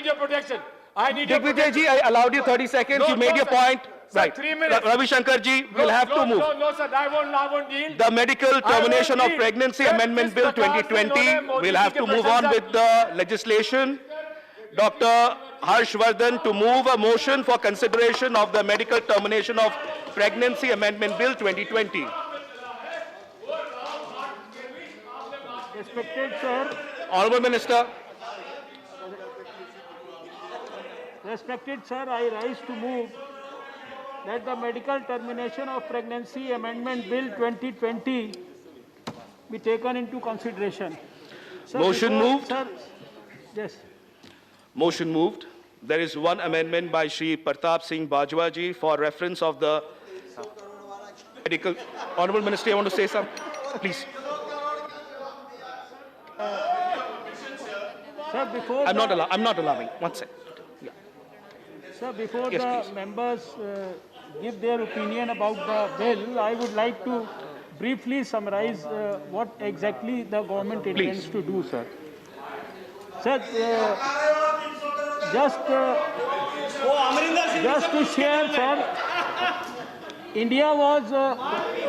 need your protection. I need your Digvijay protection. ji, I allowed you 30 seconds. No, You made no, your sir. point. Sir, Right. 3 minutes. Ravi Shankar ji, we'll have to move. No, sir, I won't yield. The medical termination won't of yield. pregnancy Sir, amendment जिस bill प्रकार से 2020. इन्होंने Modi We'll ji have के to move on प्रशंसा- with the legislation. Dr. Harshvardhan to move a motion for consideration of the medical termination of pregnancy amendment bill 2020. Respected sir, Honorable Minister. respected sir, I rise to move that the medical termination of pregnancy amendment bill 2020 be taken into consideration. Sir, Motion before- moved. Sir, yes. Motion moved. There is one amendment by Shri Pratap Singh Bajwa ji for reference of the medical. Honorable Minister, you want to say something? Please. Sir, before I'm the- not allowing. One second. Yeah. Sir, before Yes, the please. members give their opinion about the bill, I would like to briefly summarize what exactly the government intends to do, sir. Sir, just to share, sir, India was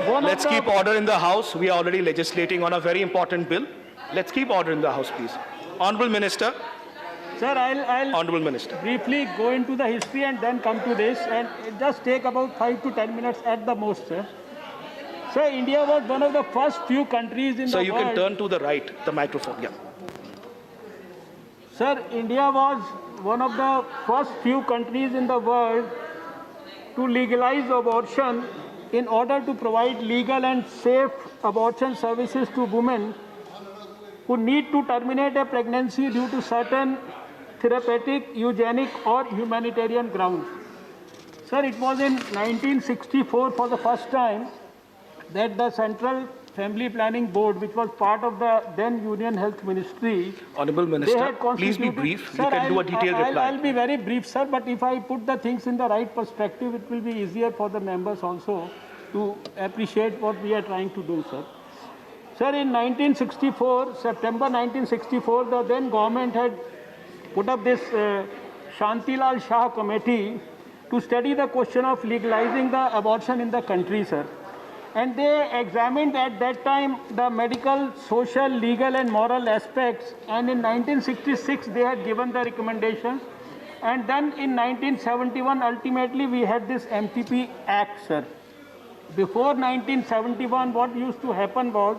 one Let's of the... keep order in the House. We are already legislating on a very important bill. Let's keep order in the House, please. Honorable Minister. Sir, I'll Honorable Minister. briefly go into the history and then come to this, and it just take about 5 to 10 minutes at the most, sir. Sir, India was one of the first few countries in So the you world. can turn to the right, the microphone. Yeah. Sir, India was one of the first few countries in the world to legalize abortion in order to provide legal and safe abortion services to women who need to terminate a pregnancy due to certain therapeutic, eugenic or humanitarian grounds. Sir, it was in 1964 for the first time that the Central Family Planning Board, which was part of the then Union Health Ministry, Honorable they Minister, had please be constituted- brief. Sir, You can do a detailed reply. I'll be very brief, sir, but if I put the things in the right perspective, it will be easier for the members also to appreciate what we are trying to do, sir. Sir, in 1964, September 1964, the then government had put up this Shantilal Shah committee to study the question of legalizing the abortion in the country, sir. And they examined at that time the medical, social, legal and moral aspects, and in 1966 they had given the recommendations, and then in 1971 ultimately we had this MTP Act, sir. Before 1971 what used to happen was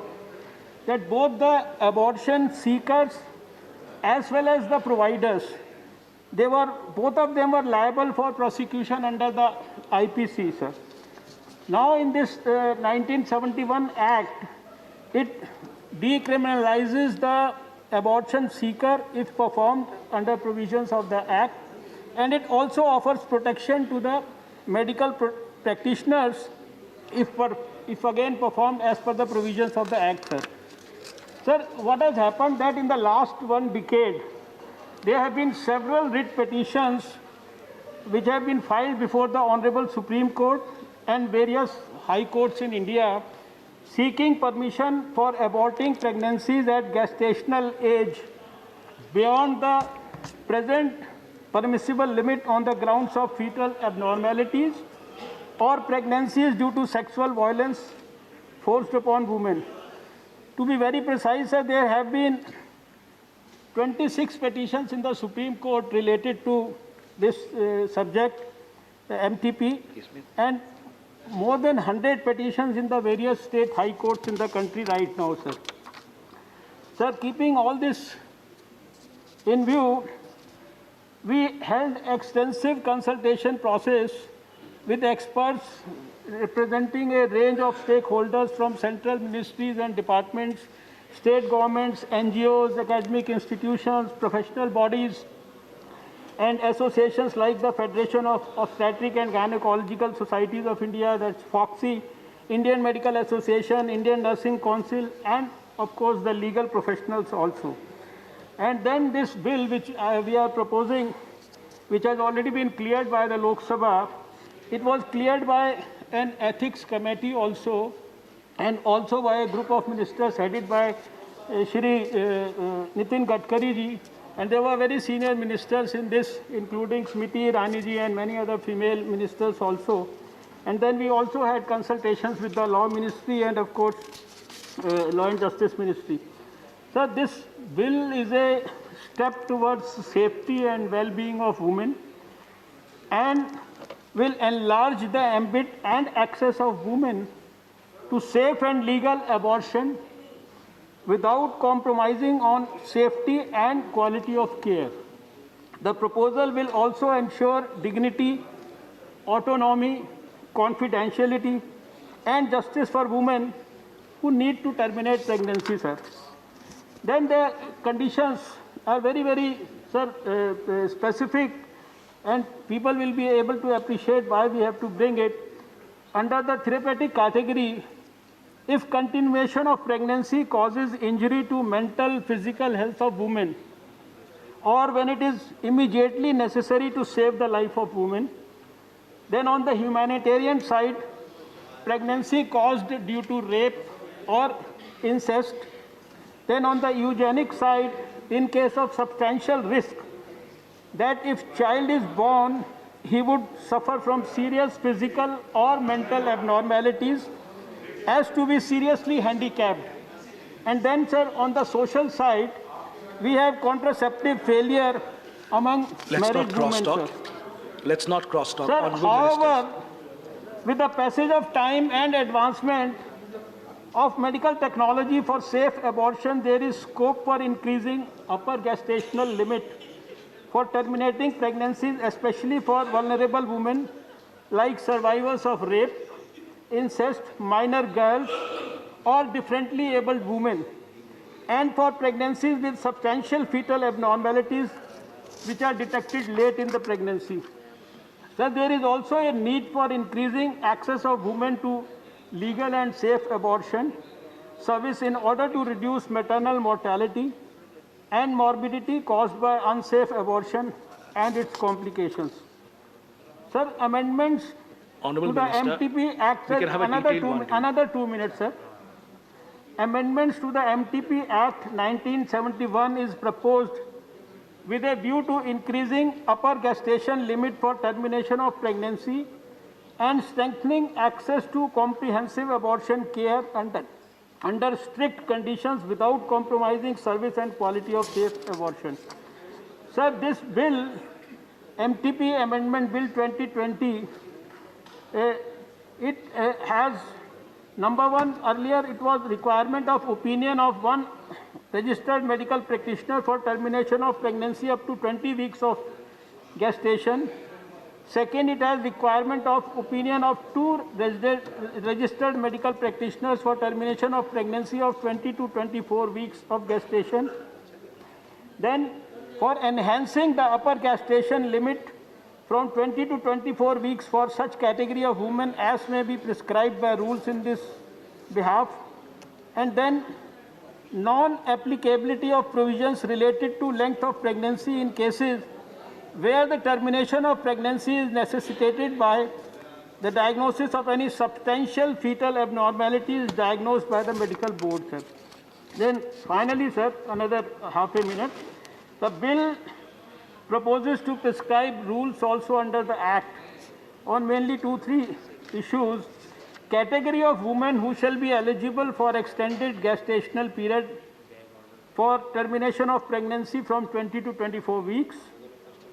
that both the abortion seekers as well as the providers, both of them were liable for prosecution under the IPC, sir. Now in this 1971 Act, it decriminalizes the abortion seeker if performed under provisions of the Act, and it also offers protection to the medical practitioners if again performed as per the provisions of the Act, sir. Sir, what has happened that in the last 1 decade, there have been several writ petitions which have been filed before the Honorable Supreme Court and various high courts in India seeking permission for aborting pregnancies at gestational age beyond the present permissible limit on the grounds of fetal abnormalities or pregnancies due to sexual violence forced upon women. To be very precise, sir, there have been 26 petitions in the Supreme Court related to this subject, MTP, and more than 100 petitions in the various state high courts in the country right now, sir. Sir, keeping all this in view, we held extensive consultation process with experts representing a range of stakeholders from central ministries and departments, state governments, NGOs, academic institutions, professional bodies, and associations like the Federation of Obstetric and Gynecological Societies of India, that's FOXY, Indian Medical Association, Indian Nursing Council, and of course the legal professionals also. And then this bill which we are proposing, which has already been cleared by the Lok Sabha, it was cleared by an ethics committee also, and also by a group of ministers headed by Shri Nitin Gadkari ji, And there were very senior ministers in this, including Smriti Irani ji and many other female ministers also. And then we also had consultations with the Law Ministry and, of course, Law and Justice Ministry. So this bill is a step towards safety and well-being of women and will enlarge the ambit and access of women to safe and legal abortion without compromising on safety and quality of care. The proposal will also ensure dignity, autonomy, confidentiality, and justice for women who need to terminate pregnancy, sir. Then the conditions are very, very, sir, specific, and people will be able to appreciate why we have to bring it. Under the therapeutic category, if continuation of pregnancy causes injury to mental, physical health of women, or when it is immediately necessary to save the life of women, then on the humanitarian side, pregnancy caused due to rape or incest. Then on the eugenic side, in case of substantial risk, that if child is born, he would suffer from serious physical or mental abnormalities as to be seriously handicapped. And then, sir, on the social side, we have contraceptive failure among married women, sir. Let's not cross-talk. Sir, however, with the passage of time and advancement of medical technology for safe abortion, there is scope for increasing upper gestational limit for terminating pregnancies, especially for vulnerable women like survivors of rape, incest, minor girls, or differently abled women, and for pregnancies with substantial fetal abnormalities which are detected late in the pregnancy. So there is also a need for increasing access of women to legal and safe abortion service in order to reduce maternal mortality and morbidity caused by unsafe abortion and its complications. Sir, amendments Honorable to the Minister, MTP Act, we can have a detailed one. another 2 minutes, sir. Amendments to the MTP Act 1971 is proposed with a view to increasing upper gestation limit for termination of pregnancy and strengthening access to comprehensive abortion care under strict conditions without compromising service and quality of safe abortion. Sir, this bill, MTP Amendment Bill 2020, it has, number one, earlier it was requirement of opinion of one registered medical practitioner for termination of pregnancy up to 20 weeks of gestation. Second, it has requirement of opinion of two registered medical practitioners for termination of pregnancy of 20 to 24 weeks of gestation. Then, for enhancing the upper gestation limit from 20 to 24 weeks for such category of women as may be prescribed by rules in this behalf. And then, non-applicability of provisions related to length of pregnancy in cases where the termination of pregnancy is necessitated by the diagnosis of any substantial fetal abnormalities diagnosed by the medical board, sir. Then finally, sir, another half a minute. The bill proposes to prescribe rules also under the Act on mainly 2-3 issues. Category of women who shall be eligible for extended gestational period for termination of pregnancy from 20 to 24 weeks.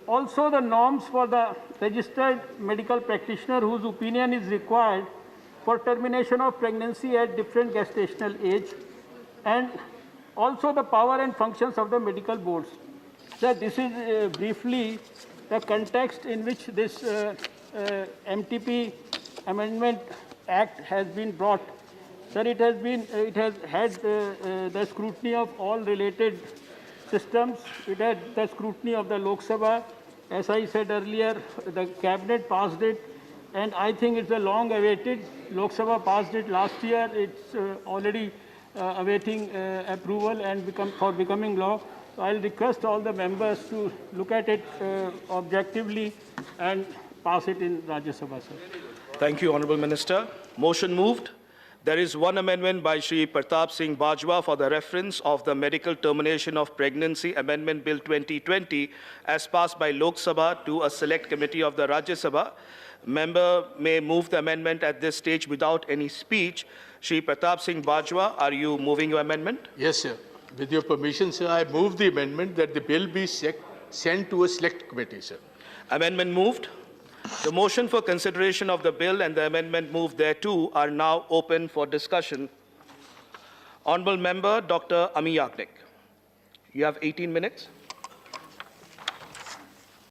Also, the norms for the registered medical practitioner whose opinion is required for termination of pregnancy at different gestational age, and also the power and functions of the medical boards. So this is briefly the context in which this MTP Amendment Act has been brought. Sir, it has had the scrutiny of all related systems. It had the scrutiny of the Lok Sabha. As I said earlier, the cabinet passed it, and I think it's a long awaited. Lok Sabha passed it last year. It's already awaiting approval and becoming law. So I'll request all the members to look at it objectively and pass it in Rajya Sabha, sir. Thank you, Honorable Minister. Motion moved There is one amendment by Shri Pratap Singh Bajwa for the reference of the Medical Termination of Pregnancy Amendment Bill 2020 as passed by Lok Sabha to a select committee of the Rajya Sabha. Member may move the amendment at this stage without any speech. Shri Pratap Singh Bajwa, are you moving your amendment? Yes, sir. With your permission, sir, I move the amendment that the bill be sent to a select committee, sir. Amendment moved. The motion for consideration of the bill and the amendment moved thereto are now open for discussion. Honourable Member Dr. Ami Yagnik, you have 18 minutes.